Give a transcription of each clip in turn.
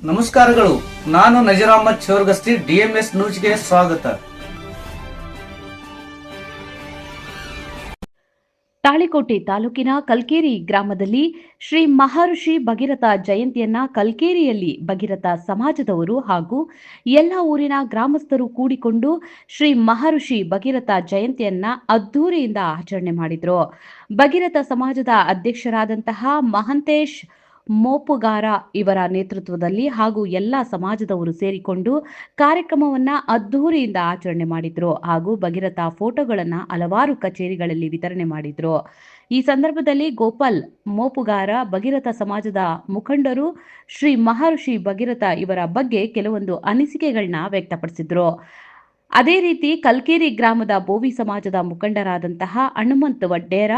ನಮಸ್ಕಾರಗಳು. ನಾನು ನಜೀರ್ ಅಹಮದ್ ಚೋರ್ಗಸ್ತಿ, ಡಿಎಂಎಸ್ ನ್ಯೂಸ್ಗೆ ಸ್ವಾಗತ. ತಾಳಿಕೋಟೆ ತಾಲೂಕಿನ ಕಲ್ಕೇರಿ ಗ್ರಾಮದಲ್ಲಿ ಶ್ರೀ ಮಹರ್ಷಿ ಭಗೀರಥ ಜಯಂತಿಯನ್ನ ಕಲ್ಕೇರಿಯಲ್ಲಿ ಭಗೀರಥ ಸಮಾಜದವರು ಹಾಗೂ ಎಲ್ಲ ಊರಿನ ಗ್ರಾಮಸ್ಥರು ಕೂಡಿಕೊಂಡು ಶ್ರೀ ಮಹರ್ಷಿ ಭಗೀರಥ ಜಯಂತಿಯನ್ನ ಅದ್ದೂರಿಯಿಂದ ಆಚರಣೆ ಮಾಡಿದ್ರು. ಭಗೀರಥ ಸಮಾಜದ ಅಧ್ಯಕ್ಷರಾದಂತಹ ಮಹಂತೇಶ್ ಮೋಪುಗಾರ ಇವರ ನೇತೃತ್ವದಲ್ಲಿ ಹಾಗೂ ಎಲ್ಲ ಸಮಾಜದವರು ಸೇರಿಕೊಂಡು ಕಾರ್ಯಕ್ರಮವನ್ನ ಅದ್ದೂರಿಯಿಂದ ಆಚರಣೆ ಮಾಡಿದ್ರು ಹಾಗೂ ಭಗೀರಥ ಫೋಟೋಗಳನ್ನ ಹಲವಾರು ಕಚೇರಿಗಳಲ್ಲಿ ವಿತರಣೆ ಮಾಡಿದ್ರು. ಈ ಸಂದರ್ಭದಲ್ಲಿ ಗೋಪಾಲ್ ಮೋಪುಗಾರ ಭಗೀರಥ ಸಮಾಜದ ಮುಖಂಡರು ಶ್ರೀ ಮಹರ್ಷಿ ಭಗೀರಥ ಇವರ ಬಗ್ಗೆ ಕೆಲವೊಂದು ಅನಿಸಿಕೆಗಳನ್ನ ವ್ಯಕ್ತಪಡಿಸಿದ್ರು. ಅದೇ ರೀತಿ ಕಲ್ಕೇರಿ ಗ್ರಾಮದ ಬೋವಿ ಸಮಾಜದ ಮುಖಂಡರಾದಂತಹ ಹನುಮಂತ ವಡ್ಡೇರ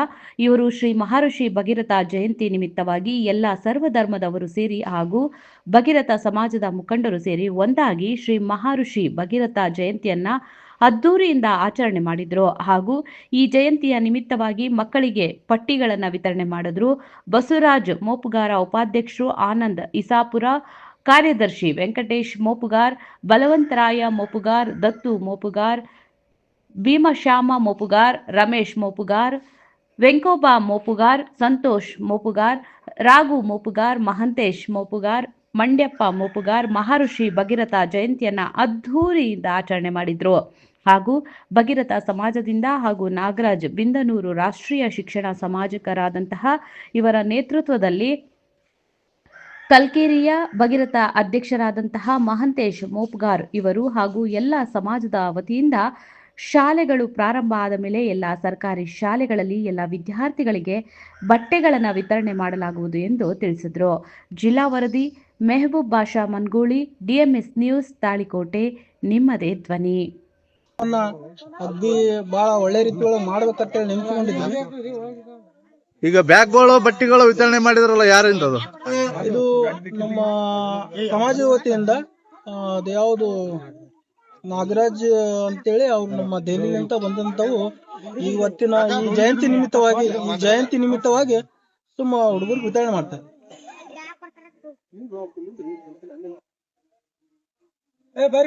ಇವರು ಶ್ರೀ ಮಹರ್ಷಿ ಭಗೀರಥ ಜಯಂತಿ ನಿಮಿತ್ತವಾಗಿ ಎಲ್ಲ ಸರ್ವಧರ್ಮದವರು ಸೇರಿ ಹಾಗೂ ಭಗೀರಥ ಸಮಾಜದ ಮುಖಂಡರು ಸೇರಿ ಒಂದಾಗಿ ಶ್ರೀ ಮಹರ್ಷಿ ಭಗೀರಥ ಜಯಂತಿಯನ್ನ ಅದ್ದೂರಿಯಿಂದ ಆಚರಣೆ ಮಾಡಿದ್ರು ಹಾಗೂ ಈ ಜಯಂತಿಯ ನಿಮಿತ್ತವಾಗಿ ಮಕ್ಕಳಿಗೆ ಪಟ್ಟಿಗಳನ್ನು ವಿತರಣೆ ಮಾಡಿದ್ರು. ಬಸವರಾಜ್ ಮೋಪುಗಾರ ಉಪಾಧ್ಯಕ್ಷರು, ಆನಂದ್ ಇಸಾಪುರ ಕಾರ್ಯದರ್ಶಿ, ವೆಂಕಟೇಶ್ ಮೋಪುಗಾರ್, ಬಲವಂತರಾಯ ಮೋಪುಗಾರ್, ದತ್ತು ಮೋಪುಗಾರ್, ಭೀಮಶ್ಯಾಮ ಮೋಪುಗಾರ್, ರಮೇಶ್ ಮೋಪುಗಾರ್, ವೆಂಕೋಬಾ ಮೋಪುಗಾರ್, ಸಂತೋಷ್ ಮೋಪುಗಾರ್, ರಾಘು ಮೋಪುಗಾರ್, ಮಹಂತೇಶ್ ಮೋಪುಗಾರ್, ಮಂಡ್ಯಪ್ಪ ಮೋಪುಗಾರ್ ಮಹರ್ಷಿ ಭಗೀರಥ ಜಯಂತಿಯನ್ನ ಅದ್ಧೂರಿಯಿಂದ ಆಚರಣೆ ಮಾಡಿದ್ರು. ಹಾಗೂ ಭಗೀರಥ ಸಮಾಜದಿಂದ ಹಾಗೂ ನಾಗರಾಜ್ ಬಿಂದನೂರು ರಾಷ್ಟ್ರೀಯ ಶಿಕ್ಷಣ ಸಮಾಜಕರಾದಂತಹ ಇವರ ನೇತೃತ್ವದಲ್ಲಿ ಕಲ್ಕೇರಿಯ ಭಗೀರಥ ಅಧ್ಯಕ್ಷರಾದಂತಹ ಮಹಂತೇಶ್ ಮೋಪುಗಾರ್ ಇವರು ಹಾಗೂ ಎಲ್ಲ ಸಮಾಜದ ವತಿಯಿಂದ ಶಾಲೆಗಳು ಪ್ರಾರಂಭ ಆದ ಮೇಲೆ ಎಲ್ಲ ಸರ್ಕಾರಿ ಶಾಲೆಗಳಲ್ಲಿ ಎಲ್ಲ ವಿದ್ಯಾರ್ಥಿಗಳಿಗೆ ಬಟ್ಟೆಗಳನ್ನು ವಿತರಣೆ ಮಾಡಲಾಗುವುದು ಎಂದು ತಿಳಿಸಿದರು. ಜಿಲ್ಲಾ ವರದಿ ಮೆಹಬೂಬ್ ಬಾಷಾ ಮನ್ಗೂಳಿ, ಡಿಎಂಎಸ್ ನ್ಯೂಸ್, ತಾಳಿಕೋಟೆ, ನಿಮ್ಮದೇ ಧ್ವನಿ. ಅಗ್ದಿ ಬಹಳ ಒಳ್ಳೆ ರೀತಿ ಒಳಗೆ ಮಾಡ್ಬೇಕಂತೇಳಿ ನೆನ್ಸ್ಕೊಂಡಿದ್ವಿ. ಈಗ ಬ್ಯಾಗ್ಗಳು ಬಟ್ಟೆಗಳು ವಿತರಣೆ ಮಾಡಿದ್ರಲ್ಲ, ಯಾರಿಂದ ಅದು? ಇದು ನಮ್ಮ ಸಮಾಜದ ವತಿಯಿಂದ ಅದು ಯಾವುದು ನಾಗರಾಜ್ ಅಂತೇಳಿ ಅವ್ರು ನಮ್ಮ ದೆಹಲಿಯಿಂದ ಬಂದಂತವು ಇವತ್ತಿನ ಈ ಜಯಂತಿ ನಿಮಿತ್ತವಾಗಿ ತುಂಬ ಹುಡುಗರು ವಿತರಣೆ ಮಾಡ್ತಾರೆ.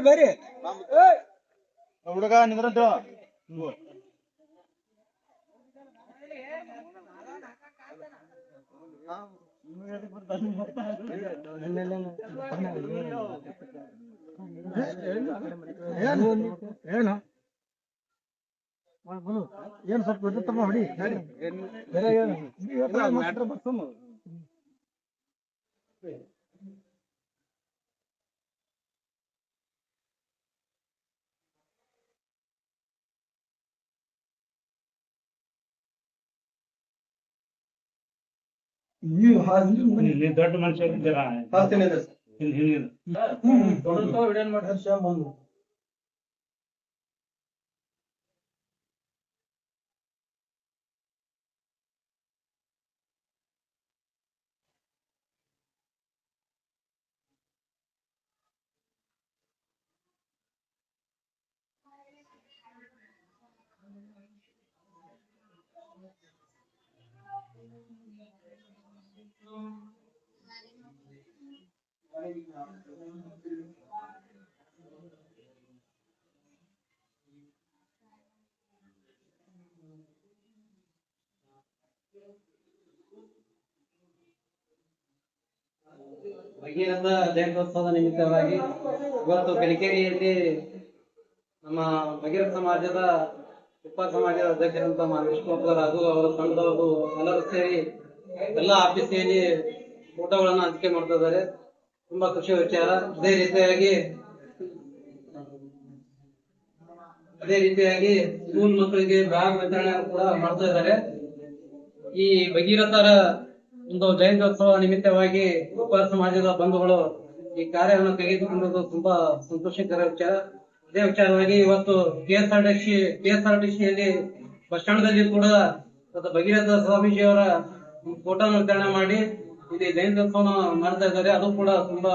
ಬರ್ರಿ ಹುಡುಗ ನಿಂದ್ರಂತ ಏನು ಸ್ವಲ್ಪ ಹೊಡಿ ದೊಡ್ಡ ಮನುಷ್ಯ ಭಗೀರಥ ಜಯಂತ್ಯೋತ್ಸವದ ನಿಮಿತ್ತವಾಗಿ ಇವತ್ತು ಕಲಿಕೇರಿಯಲ್ಲಿ ನಮ್ಮ ಭಗೀರಥ ಸಮಾಜದ ಉಪ ಸಮಾಜದ ಅಧ್ಯಕ್ಷರಂತ ಮಹಂತೇಶ್ ಮೋಪುಗಾರ್ ಹಾಗೂ ಅವರ ತಂಡದವರು ಎಲ್ಲರೂ ಸೇರಿ ಎಲ್ಲ ಆಫೀಸಿಯಲ್ಲಿ ಫೋಟೋಗಳನ್ನ ಹಂಚಿಕೆ ಮಾಡ್ತಾ ಇದ್ದಾರೆ. ತುಂಬಾ ಖುಷಿಯ ವಿಚಾರ. ಅದೇ ರೀತಿಯಾಗಿ ಸ್ಕೂಲ್ ಮಕ್ಕಳಿಗೆ ಬ್ಯಾಗ್ ವಿತರಣೆ ಕೂಡ ಮಾಡ್ತಾ ಇದ್ದಾರೆ. ಈ ಭಗೀರಥರ ಒಂದು ಜಯಂತ್ಯೋತ್ಸವ ನಿಮಿತ್ತವಾಗಿ ಉಪ ಸಮಾಜದ ಬಂಧುಗಳು ಈ ಕಾರ್ಯವನ್ನು ತೆಗೆದುಕೊಂಡಿರುವುದು ತುಂಬಾ ಸಂತೋಷಕರ ವಿಚಾರ. ಅದೇ ವಿಚಾರವಾಗಿ ಇವತ್ತು ಕೆಎಸ್ಆರ್ಟಿಸಿಯಲ್ಲಿ ಬಸ್ ಸ್ಟ್ಯಾಂಡ್ ದಲ್ಲಿ ಕೂಡ ಭಗೀರಥ ಸ್ವಾಮೀಜಿಯವರ ಫೋಟೋನ ವಿತರಣೆ ಮಾಡಿ ಇಲ್ಲಿ ಜಯಂತ್ಯೋತ್ಸವ ಮಾಡ್ತಾ ಇದ್ದಾರೆ. ಅದು ಕೂಡ ತುಂಬಾ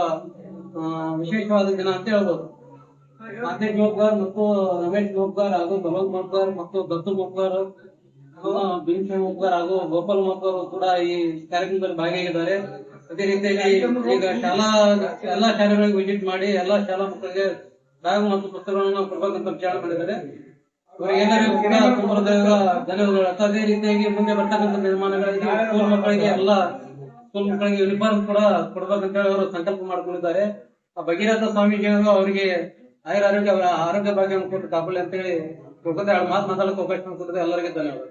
ವಿಶೇಷವಾದ ದಿನ ಅಂತ ಹೇಳ್ಬೋದು. ಮಹಂತೇಶ್ ಮೋಪುಗಾರ್ ಮತ್ತು ರಮೇಶ್ ಮೋಪುಗಾರ್ ಹಾಗೂ ಬಲವಂತ್ ಮೋಪುಗಾರ್ ಮತ್ತು ದತ್ತು ಮೋಪುಗಾರ್, ಭೀಮಶ್ಯಾಮ್ ಮೋಪುಗಾರ್ ಹಾಗೂ ಗೋಪಾಲ್ ಮೋಪುಗಾರ್ ಕೂಡ ಈ ಕಾರ್ಯಕ್ರಮದಲ್ಲಿ ಭಾಗಿಯಾಗಿದ್ದಾರೆ. ಅದೇ ರೀತಿಯಾಗಿ ಈಗ ಎಲ್ಲಾ ಶಾಲೆಗಳಿಗೆ ವಿಸಿಟ್ ಮಾಡಿ ಎಲ್ಲಾ ಶಾಲಾ ಮಕ್ಕಳಿಗೆ ಬ್ಯಾಗ್ ಮತ್ತು ಪುಸ್ತಕಗಳನ್ನು ಕೊಡ್ಬೇಕಂತ ವಿಚಾರ ಮಾಡಿದ್ದಾರೆ. ಇವರಿಗೆಲ್ಲರಿಗೂ ಕೂಡ ತುಂಬ ಧನ್ಯವಾದಗಳು. ಅದೇ ರೀತಿಯಾಗಿ ಮುಂದೆ ಬರ್ತಕ್ಕಂಥ ನಿರ್ಮಾಣಗಳಿಗೆ ಸ್ಕೂಲ್ ಮಕ್ಕಳಿಗೆ ಯೂನಿಫಾರ್ಮ್ ಕೂಡ ಕೊಡ್ಬೇಕಂತ ಹೇಳಿ ಅವರು ಸಂಕಲ್ಪ ಮಾಡ್ಕೊಂಡಿದ್ದಾರೆ. ಆ ಭಗೀರಥ ಸ್ವಾಮೀಜಿಯವರು ಅವರಿಗೆ ಆರೋಗ್ಯ ಭಾಗ್ಯವನ್ನು ಕೊಟ್ಟು ಕಾಪಾಡಲಿ ಅಂತ ಹೇಳಿ ಮಾತಾಡಕ್ಕೆ ಅವಕಾಶ ಕೊಟ್ಟಿದೆ. ಎಲ್ಲರಿಗೂ ಧನ್ಯವಾದ.